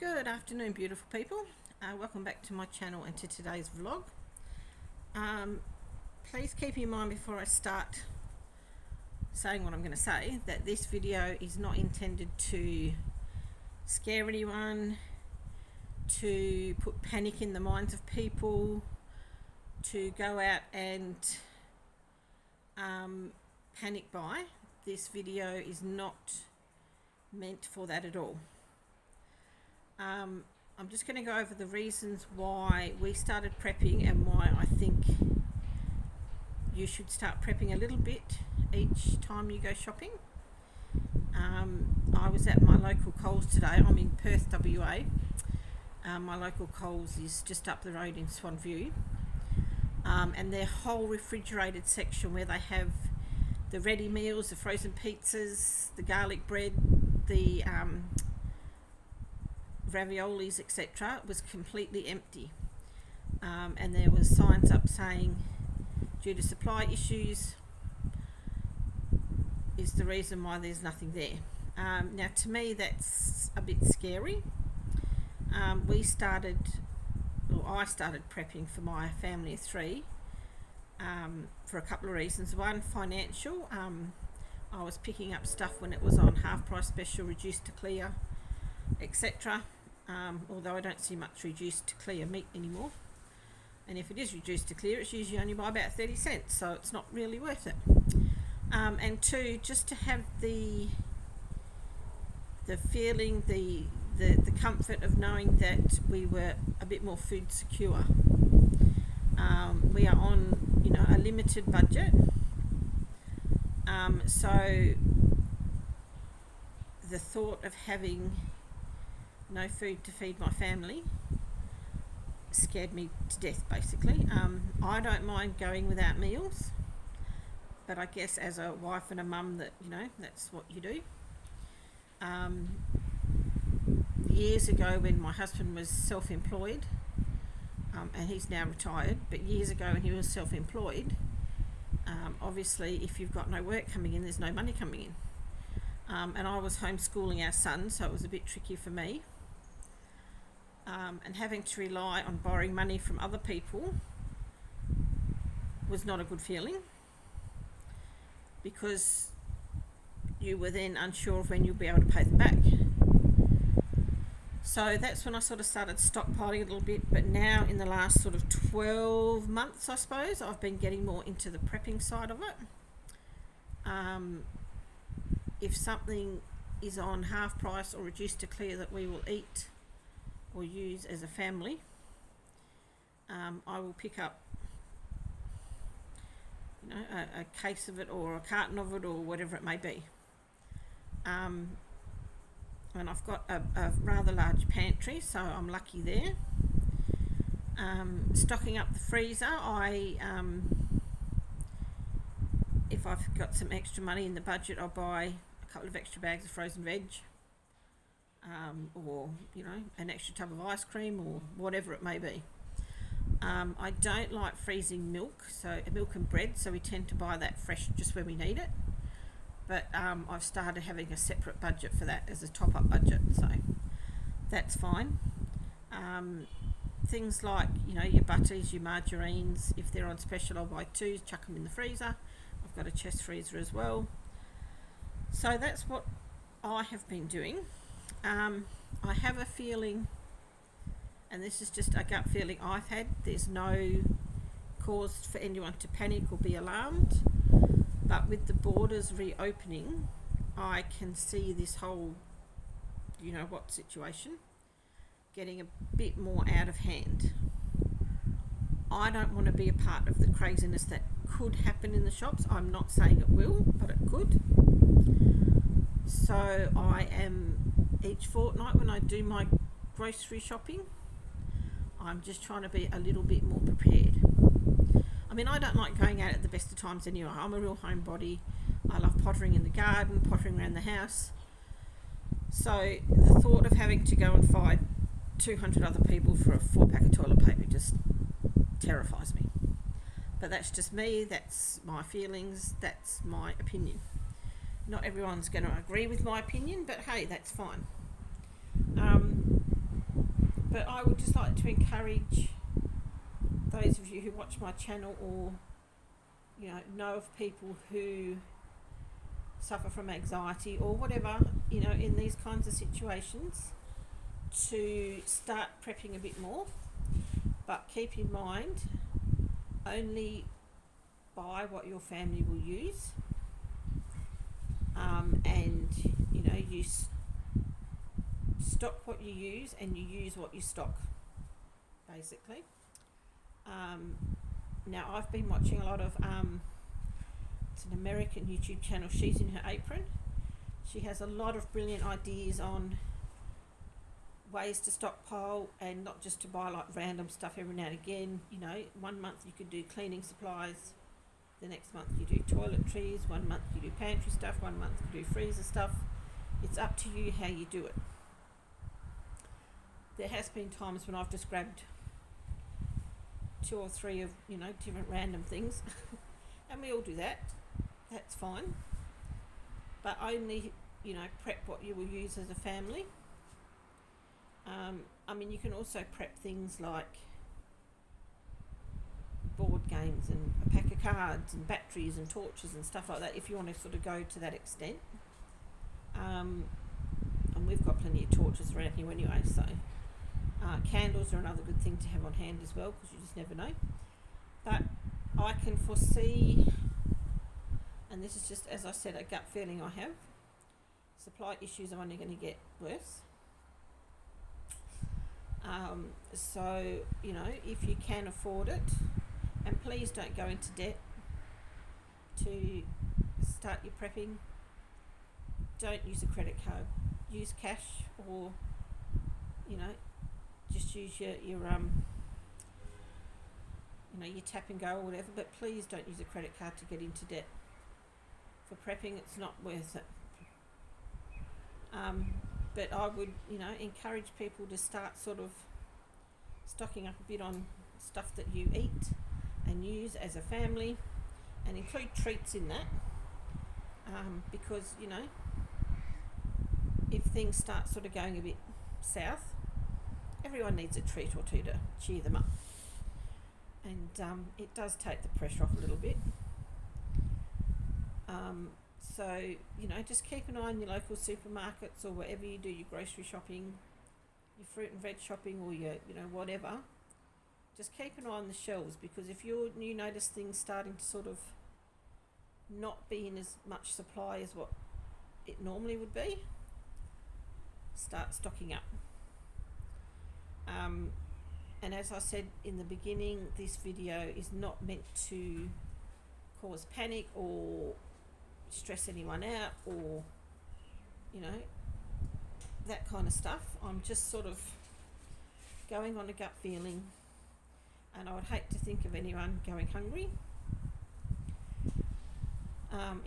Good afternoon, beautiful people. Welcome back to my channel and to today's vlog. Please keep in mind before I start saying what I'm going to say that this video is not intended to scare anyone, to put panic in the minds of people, to go out and panic buy. This video is not meant for that at all. I'm just going to go over the reasons why we started prepping and why I think you should start prepping a little bit each time you go shopping. I was at my local Coles today. I'm in Perth, WA. My local Coles is just up the road in Swanview, and their whole refrigerated section where they have the ready meals, the frozen pizzas, the garlic bread, the raviolis, etc., was completely empty, and there was signs up saying due to supply issues is the reason why there's nothing there. Now to me that's a bit scary. I started prepping for my family of three for a couple of reasons. One, financial. I was picking up stuff when it was on half price special, reduced to clear, etc. Although I don't see much reduced to clear meat anymore, and if it is reduced to clear it's usually only by about 30 cents, so it's not really worth it. And two, just to have the feeling, the comfort of knowing that we were a bit more food secure. We are on a limited budget, so the thought of having no food to feed my family scared me to death, basically. I don't mind going without meals, but I guess as a wife and a mum that's what you do. Years ago when my husband was self-employed, and he's now retired, but years ago when he was self-employed, obviously if you've got no work coming in, there's no money coming in. And I was homeschooling our son, so it was a bit tricky for me. And having to rely on borrowing money from other people was not a good feeling, because you were then unsure of when you'll be able to pay them back. So that's when I sort of started stockpiling a little bit, but now in the last sort of 12 months, I suppose, I've been getting more into the prepping side of it. If something is on half price or reduced to clear that we will eat or use as a family, I will pick up a case of it or a carton of it or whatever it may be. And I've got a rather large pantry, so I'm lucky there. Stocking up the freezer, if I've got some extra money in the budget, I'll buy a couple of extra bags of frozen veg, or an extra tub of ice cream or whatever it may be. I don't like freezing milk and bread, so we tend to buy that fresh just when we need it. But I've started having a separate budget for that as a top-up budget, so that's fine. Things like your butters, your margarines, if they're on special I'll buy two, chuck them in the freezer. I've got a chest freezer as well. So that's what I have been doing. I have a feeling, and this is just a gut feeling I've had, there's no cause for anyone to panic or be alarmed, but with the borders reopening, I can see this whole what situation getting a bit more out of hand. I don't want to be a part of the craziness that could happen in the shops. I'm not saying it will, but it could. So I am, each fortnight when I do my grocery shopping, I'm just trying to be a little bit more prepared. I mean, I don't like going out at the best of times anyway. I'm a real homebody. I love pottering in the garden, pottering around the house. So the thought of having to go and fight 200 other people for a 4-pack of toilet paper just terrifies me. But that's just me, that's my feelings, that's my opinion. Not everyone's going to agree with my opinion, but hey, that's fine. but I would just like to encourage those of you who watch my channel or know of people who suffer from anxiety or whatever, in these kinds of situations, to start prepping a bit more. But keep in mind, only buy what your family will use, and you stock what you use and you use what you stock, basically. Now I've been watching a lot of it's an American YouTube channel, She's in Her Apron. She has a lot of brilliant ideas on ways to stockpile, and not just to buy like random stuff every now and again. 1 month you could do cleaning supplies, the next month you do toiletries, 1 month you do pantry stuff, 1 month you do freezer stuff. It's up to you how you do it. There has been times when I've just grabbed 2 or 3 of different random things and we all do that. That's fine, but only prep what you will use as a family. You can also prep things like board games and a pack of cards and batteries and torches and stuff like that, if you want to sort of go to that extent. And we've got plenty of torches around here anyway, so candles are another good thing to have on hand as well, because you just never know. But I can foresee, and this is just, as I said, a gut feeling I have, supply issues are only going to get worse. So if you can afford it, and please don't go into debt to start your prepping. Don't use a credit card, use cash, or just use your your tap and go or whatever, but please don't use a credit card to get into debt. For prepping, it's not worth it. But I would, encourage people to start sort of stocking up a bit on stuff that you eat and use as a family, and include treats in that, because, if things start sort of going a bit south, everyone needs a treat or two to cheer them up. And it does take the pressure off a little bit. So, just keep an eye on your local supermarkets or wherever you do your grocery shopping, your fruit and veg shopping, or your, whatever. Just keep an eye on the shelves, because if you notice things starting to sort of not be in as much supply as what it normally would be, start stocking up. And as I said in the beginning, this video is not meant to cause panic or stress anyone out, or that kind of stuff. I'm just sort of going on a gut feeling, and I would hate to think of anyone going hungry,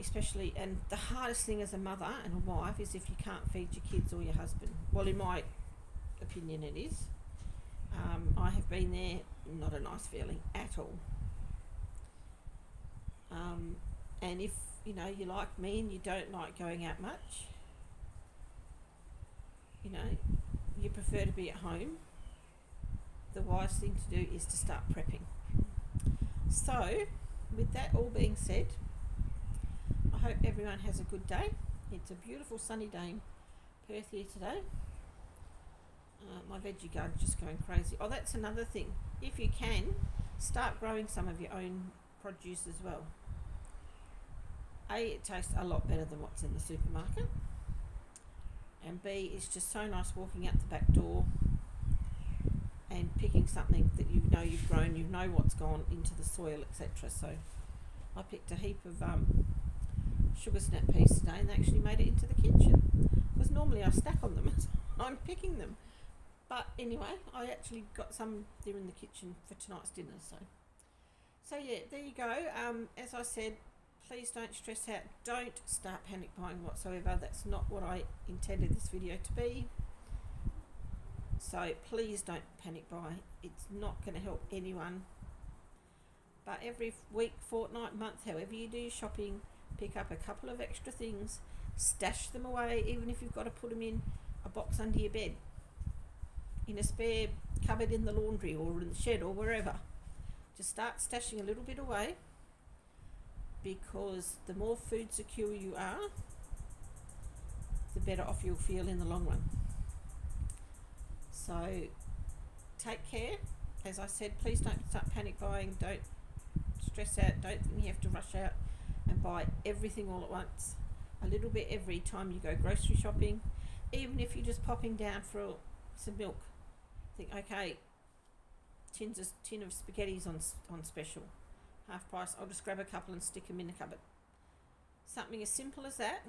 especially, and the hardest thing as a mother and a wife is if you can't feed your kids or your husband. Well, in my opinion it is. I have been there, not a nice feeling at all. And if you're like me and you don't like going out much, you prefer to be at home, the wise thing to do is to start prepping. So, with that all being said, I hope everyone has a good day. It's a beautiful sunny day in Perth here today. My veggie garden's just going crazy. Oh, that's another thing. If you can, start growing some of your own produce as well. A, it tastes a lot better than what's in the supermarket. And B, it's just so nice walking out the back door and picking something that you've grown, what's gone into the soil, etc. So I picked a heap of sugar snap peas today, and they actually made it into the kitchen. Because normally I stack on them as I'm picking them. But anyway, I actually got some there in the kitchen for tonight's dinner. So yeah, there you go. As I said, please don't stress out. Don't start panic buying whatsoever. That's not what I intended this video to be. So please don't panic buy. It's not going to help anyone. But every week, fortnight, month, however you do your shopping, pick up a couple of extra things, stash them away, even if you've got to put them in a box under your bed. in a spare cupboard in the laundry or in the shed or wherever. Just start stashing a little bit away, because the more food secure you are, the better off you'll feel in the long run. So take care. As I said, please don't start panic buying, don't stress out, don't think you have to rush out and buy everything all at once. A little bit every time you go grocery shopping. Even if you're just popping down for some milk, think, okay, tin of spaghetti's on special, half price, I'll just grab a couple and stick them in the cupboard. Something as simple as that,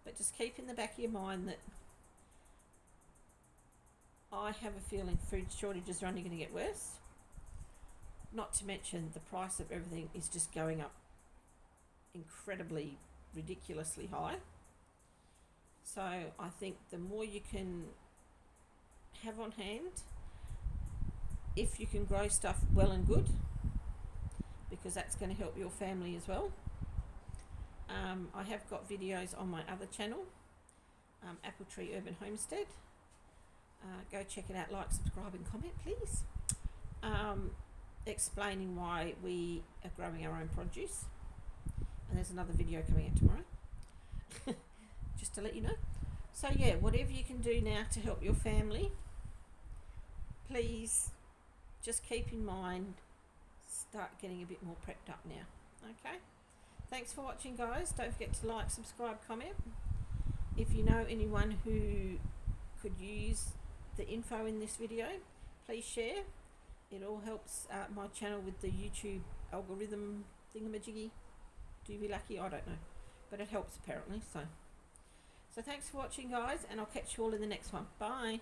but just keep in the back of your mind that I have a feeling food shortages are only going to get worse. Not to mention the price of everything is just going up incredibly, ridiculously high. So I think the more you can have on hand, if you can grow stuff, well and good, because that's going to help your family as well. I have got videos on my other channel, Apple Tree Urban Homestead. Go check it out, like, subscribe and comment please. Explaining why we are growing our own produce, and there's another video coming out tomorrow just to let you know. So yeah, whatever you can do now to help your family, please just keep in mind, start getting a bit more prepped up now. Okay, thanks for watching guys. Don't forget to like, subscribe, comment. If you know anyone who could use the info in this video, please share. It all helps my channel with the YouTube algorithm thingamajiggy. Do you be lucky? I don't know, but it helps apparently. So thanks for watching guys, and I'll catch you all in the next one. Bye.